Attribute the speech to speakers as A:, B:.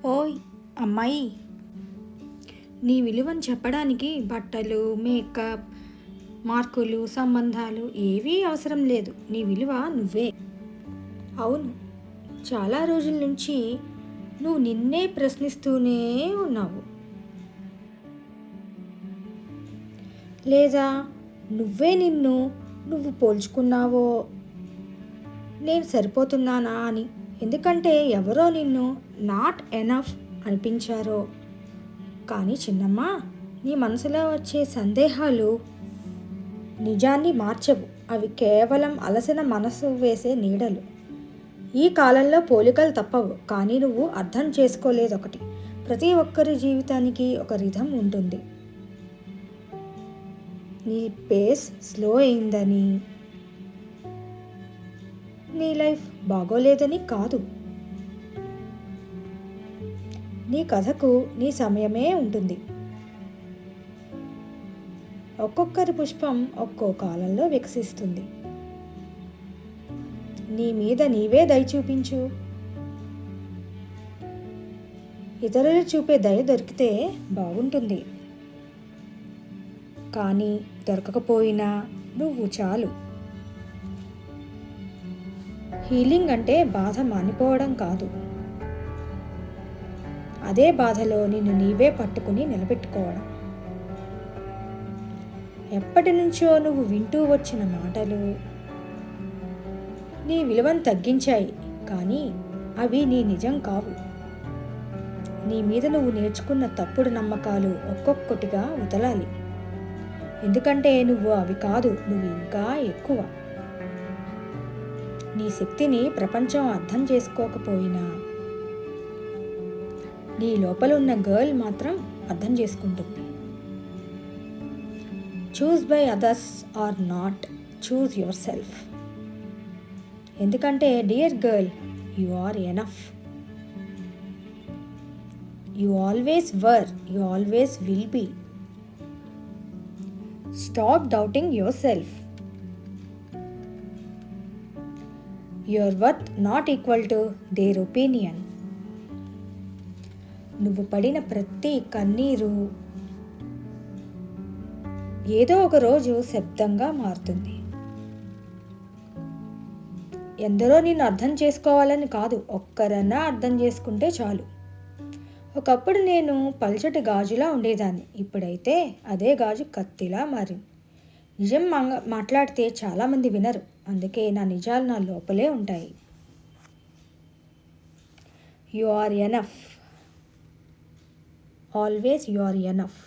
A: ఓయ్ అమ్మాయి, నీ విలువను చెప్పడానికి బట్టలు, మేకప్, మార్కులు, సంబంధాలు ఏవీ అవసరం లేదు. నీ విలువ నువ్వే. అవును, చాలా రోజుల నుంచి నువ్వు నిన్నే ప్రశ్నిస్తూనే ఉన్నావు. లేదా నువ్వే నువ్వు పోల్చుకున్నావో నేను సరిపోతున్నానా అని. ఎందుకంటే ఎవరో నిన్ను నాట్ ఎనఫ్ అనిపించారో. కానీ చిన్నమ్మ, నీ మనసులో వచ్చే సందేహాలు నిజాన్ని మార్చవు. అవి కేవలం అలసిన మనసు వేసే నీడలు. ఈ కాలంలో పోలికలు తప్పవు, కానీ నువ్వు అర్థం చేసుకోలేదు ఒకటి. ప్రతి ఒక్కరి జీవితానికి ఒక రిథం ఉంటుంది. నీ పేస్ స్లో అయిందని, నీ లైఫ్ బాగోలేదని కాదు. నీ కథకు నీ సమయమే ఉంటుంది. ఒక్కొక్కరి పుష్పం ఒక్కో కాలంలో వికసిస్తుంది. నీ మీద నీవే దయ చూపించు. ఇతరులు చూపే దయ దొరికితే బాగుంటుంది, కానీ దొరకకపోయినా నువ్వు చాలు. హీలింగ్ అంటే బాధ మానిపోవడం కాదు, అదే బాధలో నిన్ను నీవే పట్టుకుని నిలబెట్టుకోవడం. ఎప్పటి నుంచో నువ్వు వింటూ వచ్చిన మాటలు నీ విలువను తగ్గించాయి, కానీ అవి నీ నిజం కావు. నీ మీద నువ్వు నేర్చుకున్న తప్పుడు నమ్మకాలు ఒక్కొక్కటిగా వదలాలి. ఎందుకంటే నువ్వు అవి కాదు, నువ్వు ఇంకా ఎక్కువ. నీ శక్తిని ప్రపంచం అర్థం చేసుకోకపోయినా నీ లోపల ఉన్న గర్ల్ మాత్రం అర్థం చేసుకుంటుంది. Choose by others or not, choose yourself. ఎందుకంటే dear girl, you are enough. You always were, you always will be. Stop doubting yourself. Your worth not equal to their opinion. నువ్వు పడిన ప్రతి కన్నీరు ఏదో ఒక రోజు శబ్దంగా మారుతుంది. ఎందరో నిన్ను అర్థం చేసుకోవాలని కాదు, ఒక్కరన్నా అర్థం చేసుకుంటే చాలు. ఒకప్పుడు నేను పల్చటి గాజులా ఉండేదాన్ని, ఇప్పుడైతే అదే గాజు కత్తిలా మారింది. నిజం మాట్లాడితే చాలామంది వినరు, అందుకే నా నిజాలు నా లోపలే ఉంటాయి. You are enough. Always you are enough.